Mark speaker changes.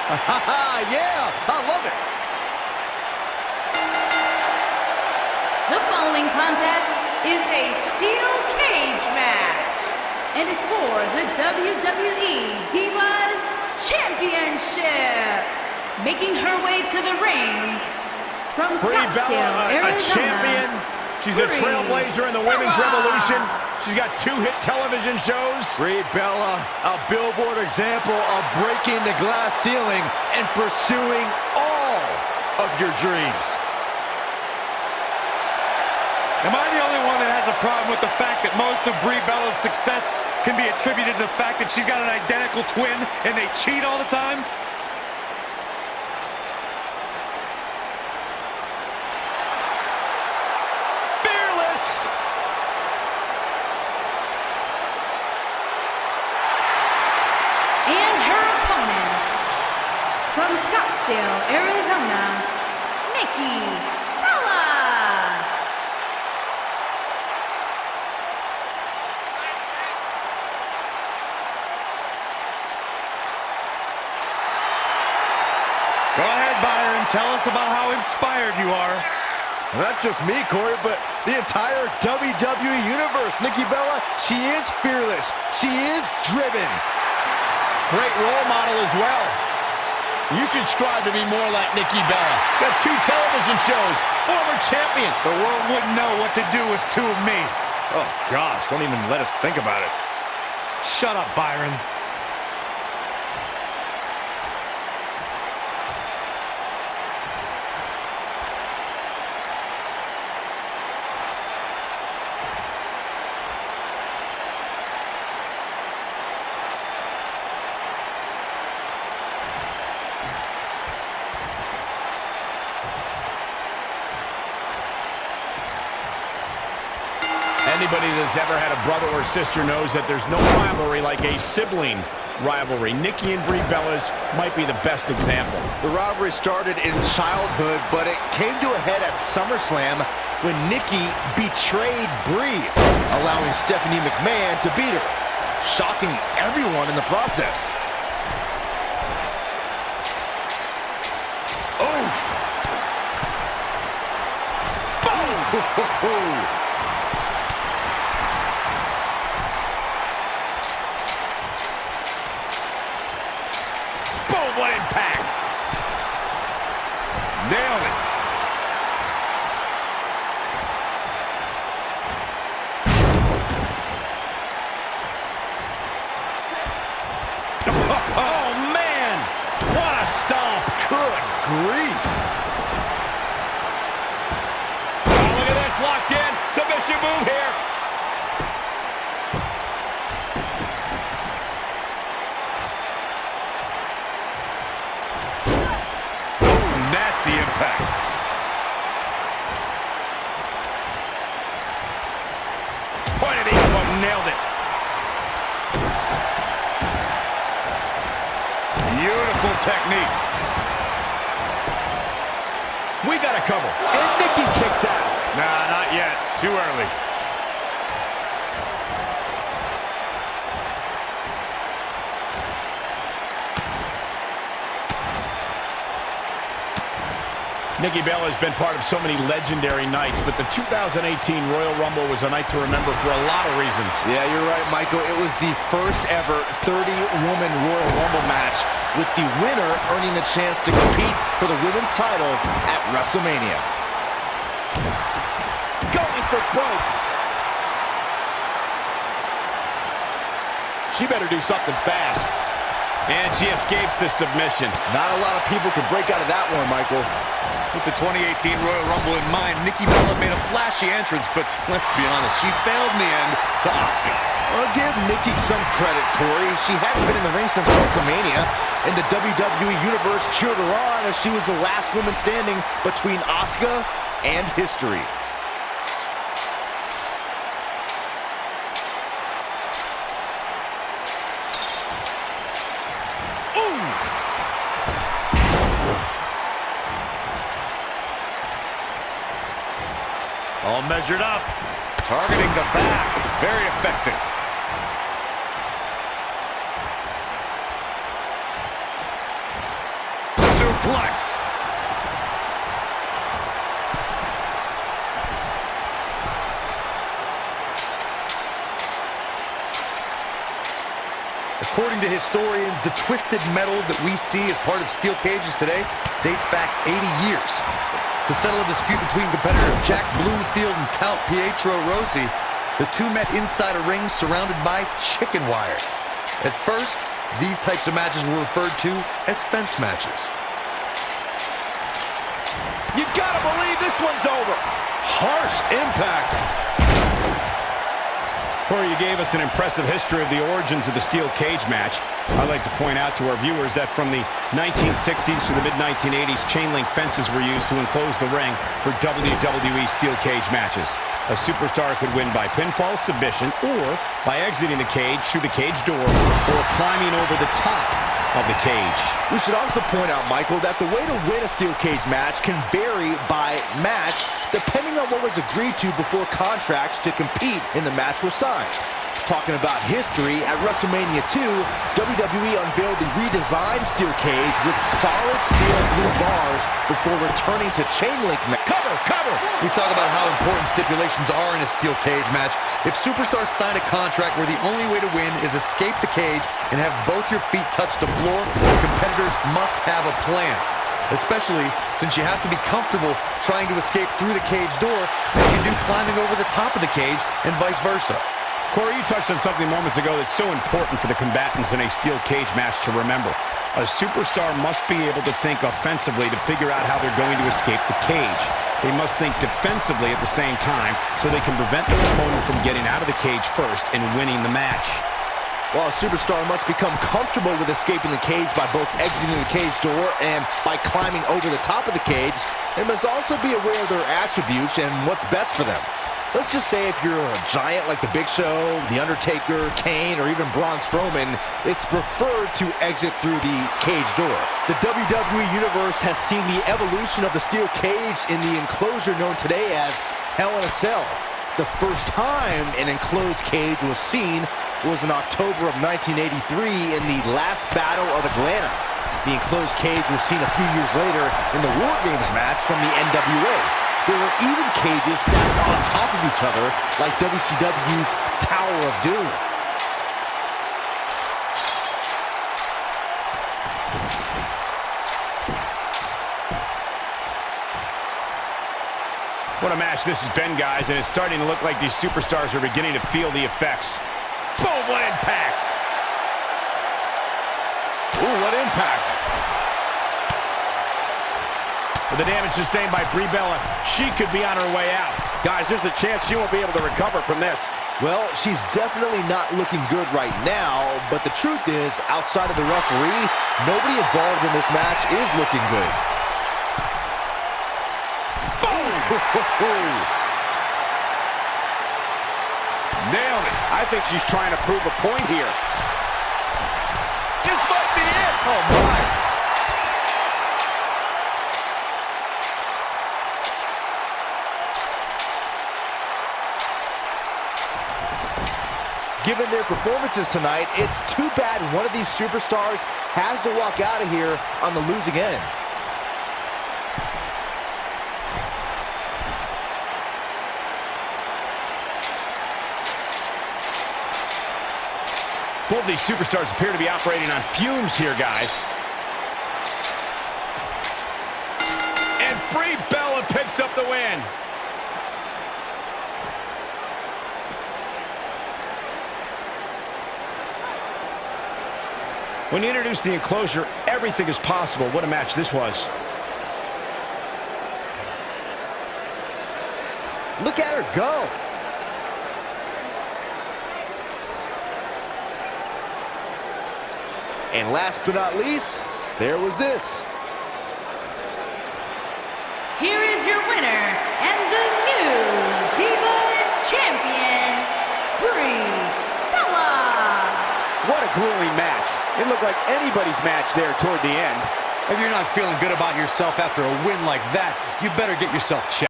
Speaker 1: Yeah, I love it.
Speaker 2: The following contest is a steel cage match and is for the WWE Divas Championship. Making her way to the ring from
Speaker 1: Brie
Speaker 2: Scottsdale,
Speaker 1: Bella,
Speaker 2: Arizona.
Speaker 1: a champion. She's a trailblazer in the women's revolution. She's got 2 hit television shows.
Speaker 3: Brie Bella, a billboard example of breaking the glass ceiling and pursuing all of your dreams.
Speaker 4: Am I the only one that has a problem with the fact that most of Brie Bella's success can be attributed to the fact that she's got an identical twin and they cheat all the time?
Speaker 2: And her opponent from Scottsdale, Arizona, Nikki Bella.
Speaker 4: Go ahead, Byron. Tell us about how inspired you are.
Speaker 3: Well, that's just me, Corey, but the entire WWE Universe. Nikki Bella, she is fearless. She is driven.
Speaker 1: Great role model as well. You should strive to be more like Nikki Bella. Got 2 television shows, former champion.
Speaker 4: The world wouldn't know what to do with 2 of me.
Speaker 1: Oh, gosh, don't even let us think about it.
Speaker 4: Shut up, Byron.
Speaker 1: Anybody that's ever had a brother or sister knows that there's no rivalry like a sibling rivalry. Nikki and Brie Bella's might be the best example.
Speaker 3: The rivalry started in childhood, but it came to a head at SummerSlam when Nikki betrayed Brie, allowing Stephanie McMahon to beat her, shocking everyone in the process. Oh! Boom!
Speaker 1: What impact!
Speaker 4: Nailed it.
Speaker 1: Oh, man! What a stomp!
Speaker 3: Good grief!
Speaker 1: Oh, look at this, locked in. Submission move here.
Speaker 4: Nasty impact.
Speaker 1: Pointed the elbow, nailed it.
Speaker 4: Beautiful technique.
Speaker 1: We got a cover.
Speaker 3: And Nikki kicks out.
Speaker 4: Nah, not yet. Too early.
Speaker 1: Nikki Bella has been part of so many legendary nights, but the 2018 Royal Rumble was a night to remember for a lot of reasons.
Speaker 3: Yeah, you're right, Michael. It was the first ever 30-woman Royal Rumble match, with the winner earning the chance to compete for the women's title at WrestleMania. Going for broke.
Speaker 1: She better do something fast. And she escapes the submission.
Speaker 3: Not a lot of people could break out of that one, Michael.
Speaker 4: With the 2018 Royal Rumble in mind, Nikki Bella made a flashy entrance, but let's be honest, she failed in the end to Asuka.
Speaker 3: I'll give Nikki some credit, Corey. She hadn't been in the ring since WrestleMania, and the WWE Universe cheered her on as she was the last woman standing between Asuka and history.
Speaker 4: All measured up. Targeting the back. Very effective. suplex.
Speaker 3: According to historians, the twisted metal that we see as part of steel cages today dates back 80 years. To settle a dispute between competitors Jack Bloomfield and Count Pietro Rossi, the two met inside a ring surrounded by chicken wire. At first, these types of matches were referred to as fence matches.
Speaker 1: You gotta believe this one's over. Harsh impact. Corey, you gave us an impressive history of the origins of the steel cage match. I'd like to point out to our viewers that from the 1960s to the mid-1980s, chain link fences were used to enclose the ring for WWE steel cage matches. A superstar could win by pinfall, submission, or by exiting the cage through the cage door or climbing over the top of the cage.
Speaker 3: We should also point out, Michael, that the way to win a steel cage match can vary by match depending on what was agreed to before contracts to compete in the match were signed. Talking about history, at WrestleMania 2, WWE unveiled the redesigned steel cage with solid steel blue bars before returning to chain link match. Cover! We talk about how important stipulations are in a steel cage match. If superstars sign a contract where the only way to win is escape the cage and have both your feet touch the floor, the competitors must have a plan. Especially since you have to be comfortable trying to escape through the cage door as you do climbing over the top of the cage and vice versa.
Speaker 1: Corey, you touched on something moments ago that's so important for the combatants in a steel cage match to remember. A superstar must be able to think offensively to figure out how they're going to escape the cage. They must think defensively at the same time so they can prevent their opponent from getting out of the cage first and winning the match.
Speaker 3: While a superstar must become comfortable with escaping the cage by both exiting the cage door and by climbing over the top of the cage, they must also be aware of their attributes and what's best for them. Let's just say if you're a giant like The Big Show, The Undertaker, Kane, or even Braun Strowman, it's preferred to exit through the cage door. The WWE Universe has seen the evolution of the steel cage in the enclosure known today as Hell in a Cell. The first time an enclosed cage was seen was in October of 1983 in the last battle of Atlanta. The enclosed cage was seen a few years later in the War Games match from the NWA. There were even cages stacked on top of each other like WCW's Tower of Doom.
Speaker 1: What a match this has been, guys, and it's starting to look like these superstars are beginning to feel the effects. Boom, what impact! Ooh, what impact! With the damage sustained by Brie Bella, she could be on her way out. Guys, there's a chance she won't be able to recover from this.
Speaker 3: Well, she's definitely not looking good right now, but the truth is, outside of the referee, nobody involved in this match is looking good.
Speaker 1: Nailed it. I think she's trying to prove a point here. This might be it. Oh, my.
Speaker 3: Given their performances tonight, it's too bad one of these superstars has to walk out of here on the losing end.
Speaker 1: Both of these superstars appear to be operating on fumes here, guys. And Brie Bella picks up the win. When you introduce the enclosure, everything is possible. What a match this was.
Speaker 3: Look at her go. And last but not least, there was this.
Speaker 2: Here is your winner and the new Divas Champion, Brie Bella.
Speaker 1: What a grueling match. It looked like anybody's match there toward the end.
Speaker 4: If you're not feeling good about yourself after a win like that, you better get yourself checked.